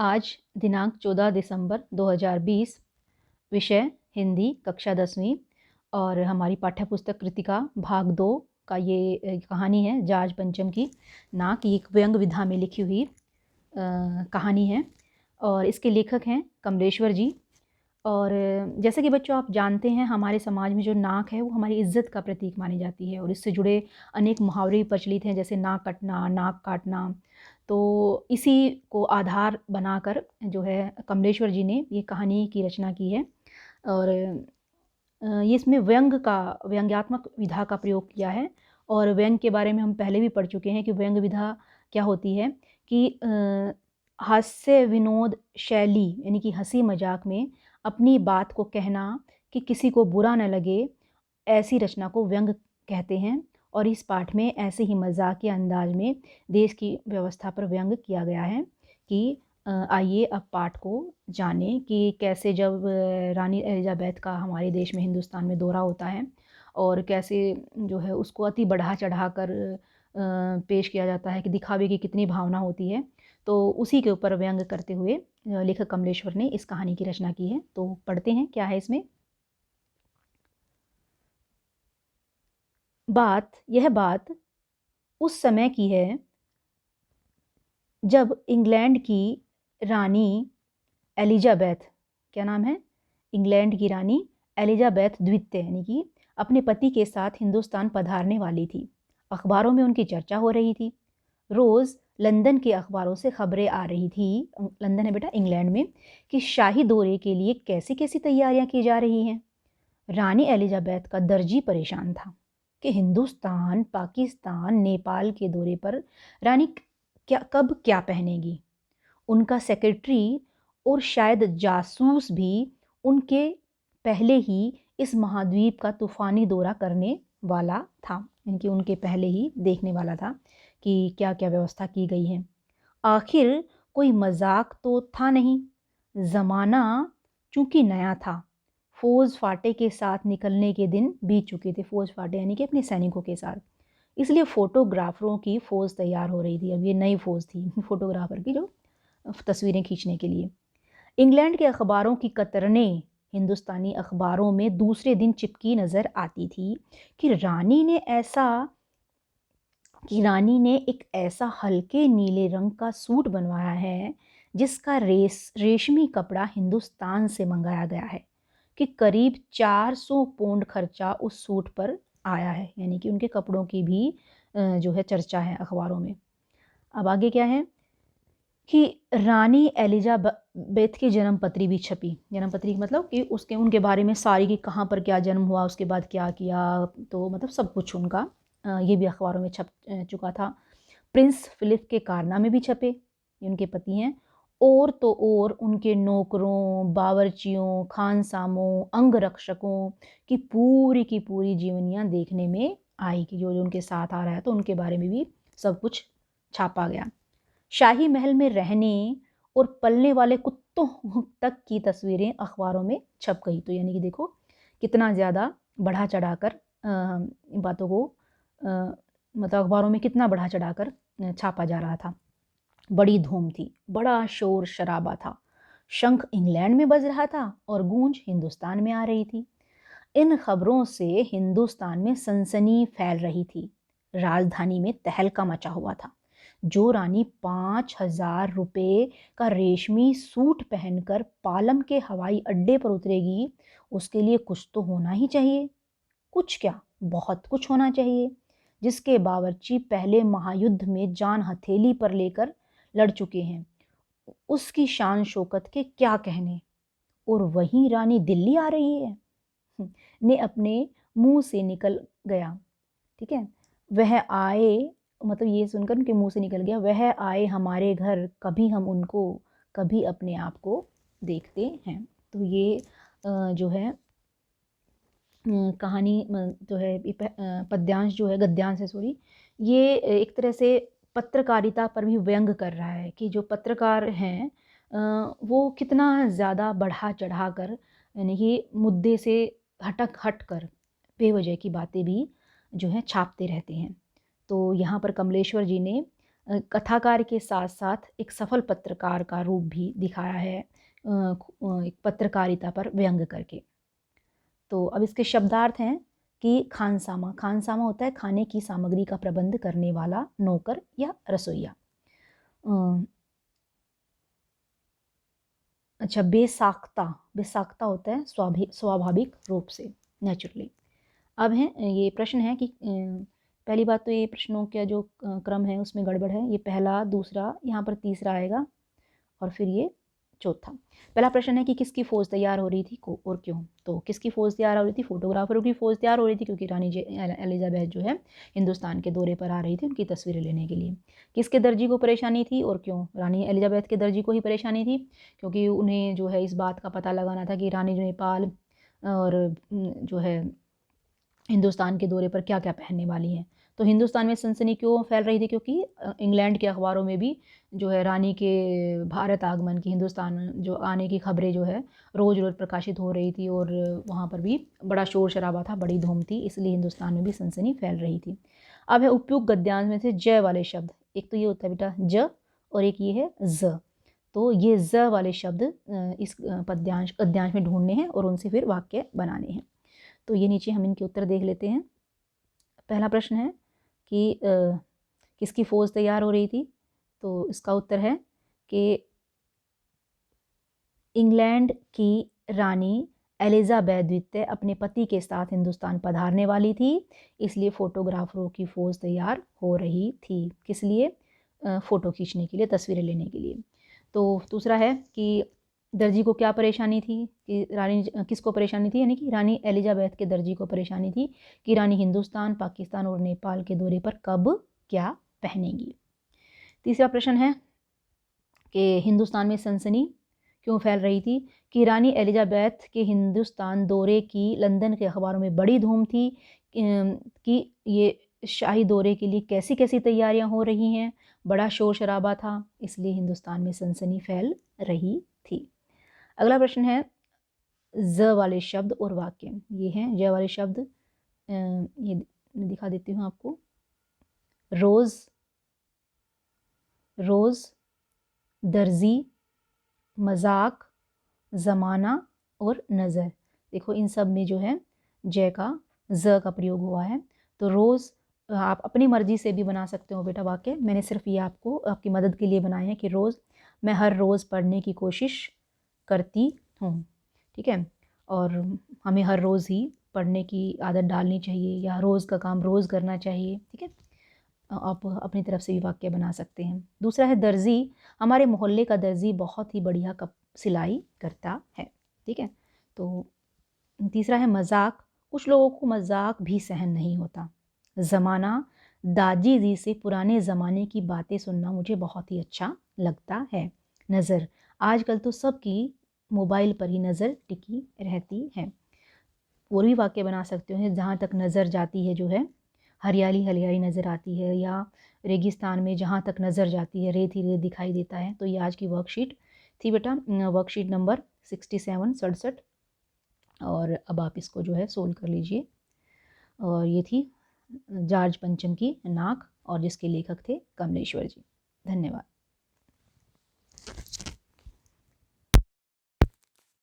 आज दिनांक 14 दिसंबर 2020, विषय हिंदी, कक्षा 10वीं और हमारी पाठ्यपुस्तक कृतिका भाग 2 का ये कहानी है जाज पंचम की नाक। ये एक व्यंग विधा में लिखी हुई कहानी है और इसके लेखक हैं कमलेश्वर जी। और जैसे कि बच्चों आप जानते हैं, हमारे समाज में जो नाक है वो हमारी इज्जत का प्रतीक मानी जाती है और इससे जुड़े अनेक मुहावरे भी प्रचलित हैं, जैसे नाक कटना, नाक काटना। तो इसी को आधार बनाकर जो है कमलेश्वर जी ने ये कहानी की रचना की है। और ये इसमें व्यंग्यात्मक विधा का प्रयोग किया है। और व्यंग के बारे में हम पहले भी पढ़ चुके हैं कि व्यंग विधा क्या होती है कि हास्य विनोद शैली, यानी कि हंसी मजाक में अपनी बात को कहना कि किसी को बुरा न लगे, ऐसी रचना को व्यंग कहते हैं। और इस पाठ में ऐसे ही मजाकिया अंदाज में देश की व्यवस्था पर व्यंग किया गया है कि आइए अब पाठ को जानें कि कैसे जब रानी एलिजाबेथ का हमारे देश में, हिंदुस्तान में दौरा होता है और कैसे जो है उसको अति बढ़ा चढ़ा कर पेश किया जाता है कि दिखावे की कितनी भावना होती है। तो उसी के ऊपर व्यंग करते हुए लेखक कमलेश्वर ने इस कहानी की रचना की है। तो पढ़ते हैं क्या है इसमें। यह बात उस समय की है जब इंग्लैंड की रानी एलिजाबेथ, क्या नाम है, इंग्लैंड की रानी एलिजाबेथ द्वितीय यानी कि अपने पति के साथ हिंदुस्तान पधारने वाली थी। अखबारों में उनकी चर्चा हो रही थी। रोज़ लंदन के अखबारों से खबरें आ रही थी, लंदन है बेटा इंग्लैंड में, कि शाही दौरे के लिए कैसी कैसी तैयारियां की जा रही हैं। रानी एलिजाबेथ का दर्जी परेशान था कि हिंदुस्तान, पाकिस्तान, नेपाल के दौरे पर रानी कब क्या पहनेगी। उनका सेक्रेटरी और शायद जासूस भी उनके पहले ही इस महाद्वीप का तूफानी दौरा करने वाला था, यानी कि उनके पहले ही देखने वाला था कि क्या क्या व्यवस्था की गई है। आखिर कोई मजाक तो था नहीं। ज़माना चूंकि नया था, फौज फाटे के साथ निकलने के दिन बीत चुके थे। फौज फाटे यानी कि अपने सैनिकों के साथ, इसलिए फोटोग्राफरों की फ़ौज तैयार हो रही थी। अब ये नई फ़ौज थी फोटोग्राफर की, जो तस्वीरें खींचने के लिए। इंग्लैंड के अखबारों की कतरनें हिंदुस्तानी अखबारों में दूसरे दिन चिपकी नज़र आती थी कि रानी ने एक ऐसा हल्के नीले रंग का सूट बनवाया है जिसका रेशमी कपड़ा हिंदुस्तान से मंगाया गया है, कि करीब 400 पौंड खर्चा उस सूट पर आया है। यानी कि उनके कपड़ों की भी जो है चर्चा है अखबारों में। अब आगे क्या है कि रानी एलिजाबेथ की जन्मपत्री भी छपी। जन्मपत्री मतलब कि उनके बारे में सारी, कि कहाँ पर क्या जन्म हुआ, उसके बाद क्या किया, तो मतलब सब कुछ उनका ये भी अखबारों में छप चुका था। प्रिंस फिलिप के कारनामे भी छपे, ये उनके पति हैं। और तो और उनके नौकरों, बावर्चियों, खानसामों, अंगरक्षकों की पूरी जीवनियाँ देखने में आई कि जो जो उनके साथ आ रहा है, तो उनके बारे में भी सब कुछ छापा गया। शाही महल में रहने और पलने वाले कुत्तों तक की तस्वीरें अखबारों में छप गई। तो यानी कि देखो कितना ज़्यादा बढ़ा चढ़ाकर इन बातों को मतलब अखबारों में कितना बढ़ा चढ़ाकर छापा जा रहा था। बड़ी धूम थी, बड़ा शोर शराबा था। शंख इंग्लैंड में बज रहा था और गूंज हिंदुस्तान में आ रही थी। इन खबरों से हिंदुस्तान में सनसनी फैल रही थी। राजधानी में तहलका मचा हुआ था। जो रानी 5,000 रुपये का रेशमी सूट पहनकर पालम के हवाई अड्डे पर उतरेगी, उसके लिए कुछ तो होना ही चाहिए। कुछ क्या, बहुत कुछ होना चाहिए, जिसके बावर्ची पहले महायुद्ध में जान हथेली पर लेकर लड़ चुके हैं। उसकी शान शौकत के क्या कहने, और वहीं रानी दिल्ली आ रही है, ने अपने मुंह से निकल गया। ठीक है, वह आए, मतलब ये सुनकर उनके मुंह से निकल गया, वह आए हमारे घर, कभी हम उनको, कभी अपने आप को देखते हैं। तो ये जो है कहानी जो है पद्यांश जो है, गद्यांश है सॉरी, ये एक तरह से पत्रकारिता पर भी व्यंग कर रहा है कि जो पत्रकार हैं वो कितना ज़्यादा बढ़ा चढ़ा कर, यानी कि मुद्दे से हट कर बेवजह की बातें भी जो है छापते रहते हैं। तो यहाँ पर कमलेश्वर जी ने कथाकार के साथ साथ एक सफल पत्रकार का रूप भी दिखाया है, एक पत्रकारिता पर व्यंग करके। तो अब इसके शब्दार्थ हैं कि खानसामा, खानसामा होता है खाने की सामग्री का प्रबंध करने वाला नौकर या रसोइया। अच्छा, बेसाख्ता, बेसाख्ता होता है स्वाभाविक रूप से, नेचुरली। अब है ये प्रश्न है कि पहली बात तो ये प्रश्नों का जो क्रम है उसमें गड़बड़ है। ये पहला, दूसरा, यहाँ पर तीसरा आएगा और फिर ये चौथा। पहला प्रश्न है कि किसकी फ़ौज तैयार हो रही थी और क्यों? तो किसकी फ़ौज तैयार हो रही थी? फोटोग्राफरों की फ़ौज तैयार हो रही थी, क्योंकि रानी एलिजाबेथ जो है हिंदुस्तान के दौरे पर आ रही थी उनकी तस्वीरें लेने के लिए। किसके दर्जी को परेशानी थी और क्यों? रानी एलिजाबेथ के दर्जी को ही परेशानी थी, क्योंकि उन्हें जो है इस बात का पता लगाना था कि रानी जो नेपाल और जो है हिंदुस्तान के दौरे पर क्या क्या पहनने वाली हैं। तो हिंदुस्तान में सनसनी क्यों फैल रही थी? क्योंकि इंग्लैंड के अखबारों में भी जो है रानी के भारत आगमन की, हिंदुस्तान जो आने की खबरें जो है रोज़ रोज़ प्रकाशित हो रही थी और वहाँ पर भी बड़ा शोर शराबा था, बड़ी धूम थी, इसलिए हिंदुस्तान में भी सनसनी फैल रही थी। अब है उपयुक्त गद्यांश में से ज वाले शब्द। एक तो ये होता है बेटा ज, और एक ये है ज। तो ये ज वाले शब्द इस गद्यांश में ढूंढने हैं और उनसे फिर वाक्य बनाने हैं। तो ये नीचे हम इनके उत्तर देख लेते हैं। पहला प्रश्न है कि किसकी फ़ौज तैयार हो रही थी? तो इसका उत्तर है कि इंग्लैंड की रानी एलिजाबेथ द्वितीय अपने पति के साथ हिंदुस्तान पधारने वाली थी, इसलिए फ़ोटोग्राफरों की फ़ौज तैयार हो रही थी। किस लिए? फ़ोटो खींचने के लिए, तस्वीरें लेने के लिए। तो दूसरा है कि दर्जी को क्या परेशानी थी? कि रानी किसको परेशानी थी? यानी कि रानी एलिजाबेथ के दर्जी को परेशानी थी कि रानी हिंदुस्तान, पाकिस्तान और नेपाल के दौरे पर कब क्या पहनेंगी। तीसरा प्रश्न है कि हिंदुस्तान में सनसनी क्यों फैल रही थी? कि रानी एलिजाबेथ के हिंदुस्तान दौरे की लंदन के अखबारों में बड़ी धूम थी कि ये शाही दौरे के लिए कैसी कैसी तैयारियां हो रही हैं, बड़ा शोर शराबा था, इसलिए हिंदुस्तान में सनसनी फैल रही थी। अगला प्रश्न है ज वाले शब्द और वाक्य। ये हैं ज वाले शब्द, ये मैं दिखा देती हूँ आपको। रोज़, रोज़, दर्जी, मजाक, ज़माना और नज़र। देखो इन सब में जो है जय का ज का प्रयोग हुआ है। तो रोज़ आप अपनी मर्जी से भी बना सकते हो बेटा वाक्य, मैंने सिर्फ ये आपको आपकी मदद के लिए बनाए हैं कि रोज़, मैं हर रोज़ पढ़ने की कोशिश करती हूँ, ठीक है। और हमें हर रोज़ ही पढ़ने की आदत डालनी चाहिए या रोज़ का काम रोज़ करना चाहिए, ठीक है। आप अपनी तरफ से भी वाक्य बना सकते हैं। दूसरा है दर्जी, हमारे मोहल्ले का दर्जी बहुत ही बढ़िया सिलाई करता है, ठीक है। तो तीसरा है मजाक, कुछ लोगों को मजाक भी सहन नहीं होता। ज़माना, दादी जी से पुराने ज़माने की बातें सुनना मुझे बहुत ही अच्छा लगता है। नज़र, आजकल तो सबकी मोबाइल पर ही नज़र टिकी रहती है। और भी वाक्य बना सकते हो जहाँ तक नज़र जाती है जो है हरियाली हरियाली नज़र आती है, या रेगिस्तान में जहाँ तक नज़र जाती है रेत ही रेत दिखाई देता है। तो ये आज की वर्कशीट थी बेटा, वर्कशीट नंबर 67 और अब आप इसको जो है सोल्व कर लीजिए। और ये थी जॉर्ज पंचम की नाक, और जिसके लेखक थे कमलेश्वर जी। धन्यवाद।